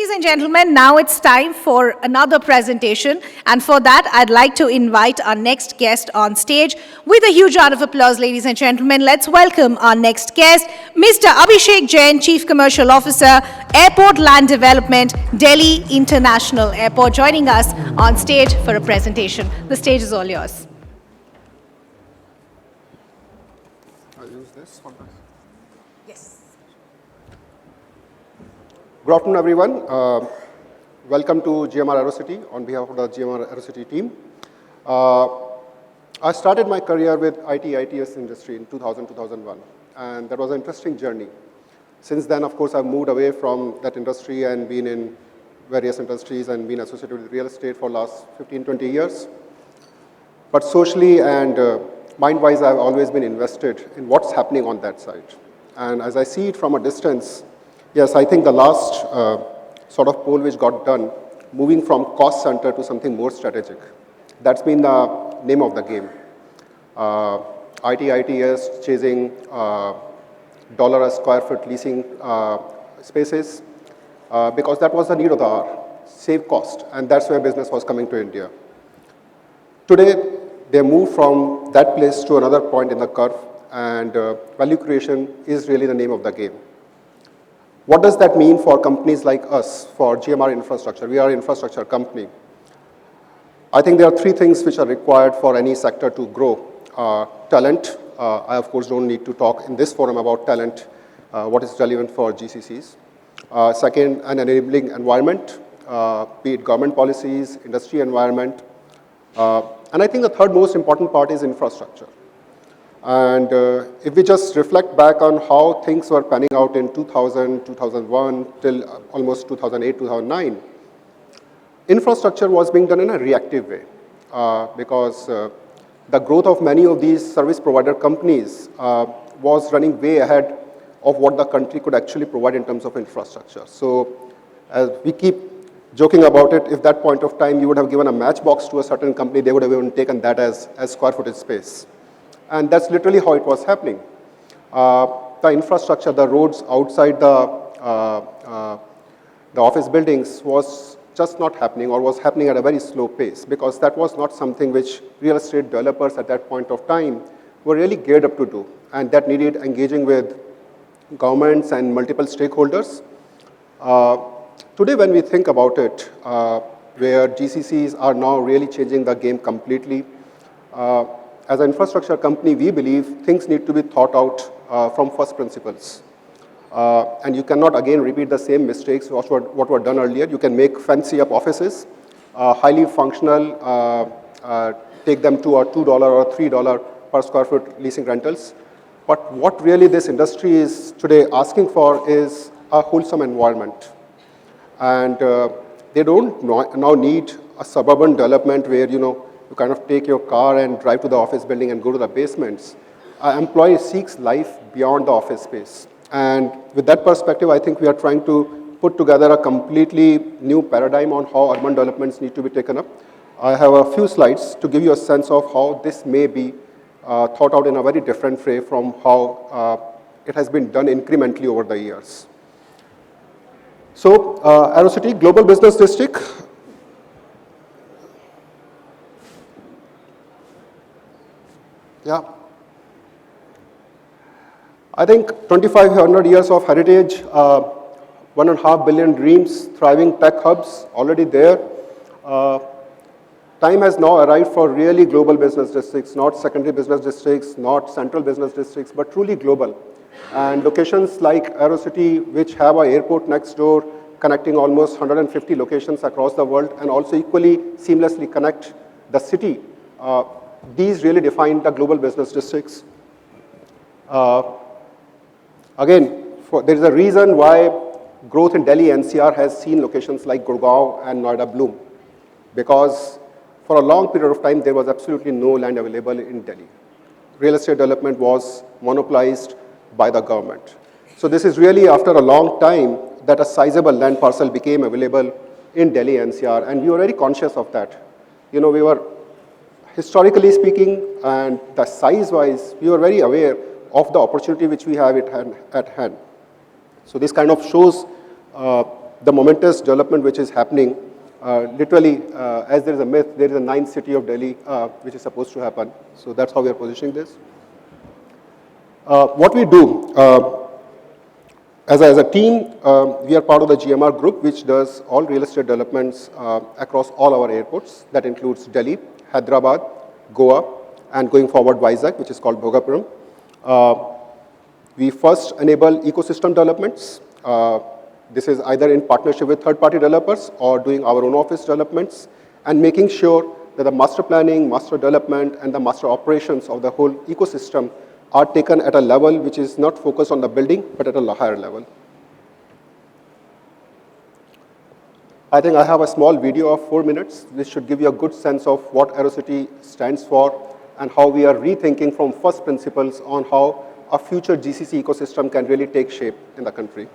Ladies and gentlemen, now it's time for another presentation. And for that, I'd like to invite our next guest on stage. With a huge round of applause, ladies and gentlemen, let's welcome our next guest, Mr. Abhishek Jain, Chief Commercial Officer, Airport Land Development, Delhi International Airport, joining us on stage for a presentation. The stage is all yours. I'll use this for this. Yes. Good afternoon, everyone. Welcome to GMR Aerocity on behalf of the GMR Aerocity team. I started my career with ITS industry in 2001, and that was an interesting journey. Since then, of course, I've moved away from that industry and been in various industries and been associated with real estate for the last 15, 20 years. But socially and mind-wise, I've always been invested in what's happening on that side. And as I see it from a distance, yes, I think the last sort of poll which got done, moving from cost center to something more strategic, that's been the name of the game. ITS chasing dollar a square foot leasing spaces because that was the need of the hour, save cost, and that's where business was coming to India. Today, they moved from that place to another point in the curve, and value creation is really the name of the game. What does that mean for companies like us, for GMR Infrastructure? We are an infrastructure company. I think there are three things which are required for any sector to grow. Talent. I, of course, don't need to talk in this forum about talent, what is relevant for GCCs. Second, an enabling environment, be it government policies, industry environment. And I think the third most important part is infrastructure. And if we just reflect back on how things were panning out in 2000, 2001, till almost 2008, 2009, infrastructure was being done in a reactive way because the growth of many of these service provider companies was running way ahead of what the country could actually provide in terms of infrastructure. So as we keep joking about it, if that point of time you would have given a matchbox to a certain company, they would have even taken that as square footage space. And that's literally how it was happening. The infrastructure, the roads outside the office buildings was just not happening, or was happening at a very slow pace, because that was not something which real estate developers at that point of time were really geared up to do. And that needed engaging with governments and multiple stakeholders. Today, when we think about it, where GCCs are now really changing the game completely, as an infrastructure company, we believe things need to be thought out from first principles. And you cannot, again, repeat the same mistakes what were done earlier. You can make fancy up offices, highly functional, take them to a $2 or $3 per square foot leasing rentals. But what really this industry is today asking for is a wholesome environment. And they don't now need a suburban development where, you kind of take your car and drive to the office building and go to the basements. An employee seeks life beyond the office space. And with that perspective, I think we are trying to put together a completely new paradigm on how urban developments need to be taken up. I have a few slides to give you a sense of how this may be thought out in a very different way from how it has been done incrementally over the years. So, Aerocity, Global Business District. Yeah. I think 2,500 years of heritage, 1.5 billion dreams, thriving tech hubs already there. Time has now arrived for really global business districts, not secondary business districts, not central business districts, but truly global. And locations like Aerocity, which have an airport next door, connecting almost 150 locations across the world, and also equally seamlessly connect the city. These really define the global business districts. Again, there is a reason why growth in Delhi NCR has seen locations like Gurgaon and Noida bloom, because for a long period of time, there was absolutely no land available in Delhi. Real estate development was monopolized by the government. So this is really after a long time that a sizable land parcel became available in Delhi NCR, and we were very conscious of that. We were, historically speaking, and the size-wise, we were very aware of the opportunity which we have at hand. So this kind of shows the momentous development which is happening. Literally, as there is a myth, there is a ninth city of Delhi which is supposed to happen. So that's how we are positioning this. What we do, as a team, we are part of the GMR group, which does all real estate developments across all our airports. That includes Delhi, Hyderabad, Goa, and going forward, Vizag, which is called Bhogapuram. We first enable ecosystem developments. This is either in partnership with third-party developers or doing our own office developments and making sure that the master planning, master development, and the master operations of the whole ecosystem are taken at a level which is not focused on the building, but at a higher level. I think I have a small video of 4 minutes. This should give you a good sense of what Aerocity stands for and how we are rethinking from first principles on how a future GCC ecosystem can really take shape in the country.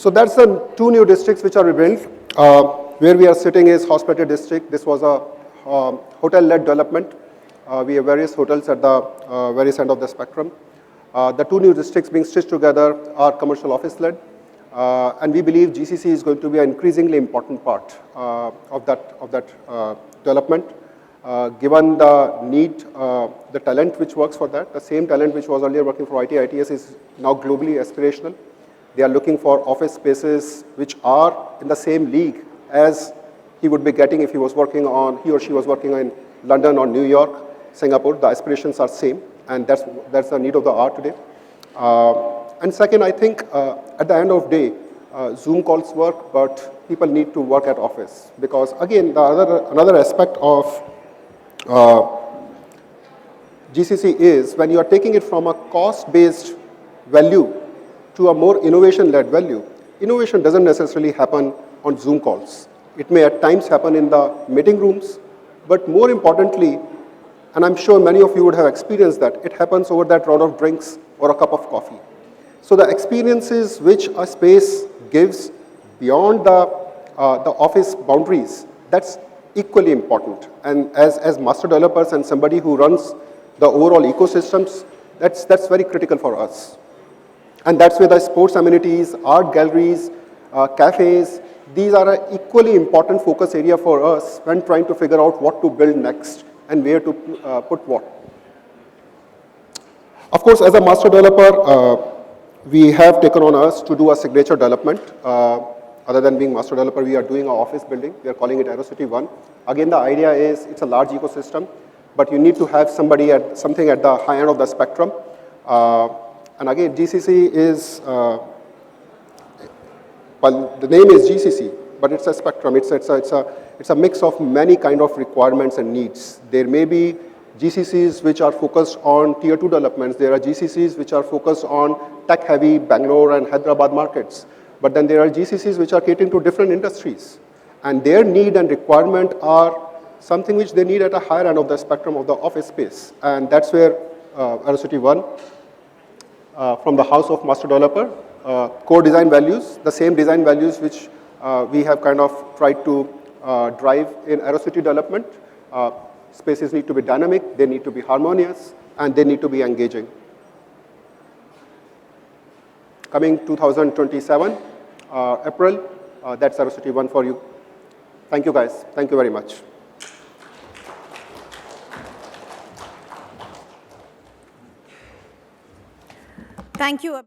So that's the two new districts which are built. Where we are sitting is Hospitality District. This was a hotel-led development. We have various hotels at the various end of the spectrum. The two new districts being stitched together are commercial office-led. And we believe GCC is going to be an increasingly important part of that development. Given the need, the talent which works for that, the same talent which was earlier working for ITS is now globally aspirational. They are looking for office spaces which are in the same league as he would be getting if he or she was working in London or New York, Singapore. The aspirations are same, and that's the need of the hour today. And second, I think at the end of the day, Zoom calls work, but people need to work at office. Because again, another aspect of GCC is when you are taking it from a cost-based value to a more innovation-led value. Innovation doesn't necessarily happen on Zoom calls. It may at times happen in the meeting rooms, but more importantly, and I'm sure many of you would have experienced that, it happens over that round of drinks or a cup of coffee. So the experiences which a space gives beyond the office boundaries, that's equally important. And as master developers and somebody who runs the overall ecosystems, that's very critical for us. And that's where the sports amenities, art galleries, cafes, these are an equally important focus area for us when trying to figure out what to build next and where to put what. Of course, as a master developer, we have taken on us to do a signature development. Other than being master developer, we are doing an office building. We are calling it Aerocity 1. Again, the idea is it's a large ecosystem, but you need to have something at the high end of the spectrum. And again, GCC is, well, the name is GCC, but it's a spectrum. It's a mix of many kind of requirements and needs. There may be GCCs which are focused on tier 2 developments. There are GCCs which are focused on tech-heavy Bangalore and Hyderabad markets. But then there are GCCs which are catering to different industries. And their need and requirement are something which they need at a higher end of the spectrum of the office space. And that's where Aerocity 1, from the house of master developer, core design values, the same design values which we have kind of tried to drive in Aerocity development. Spaces need to be dynamic, they need to be harmonious, and they need to be engaging. Coming 2027, April, that's Aerocity 1 for you. Thank you guys, thank you very much. Thank you.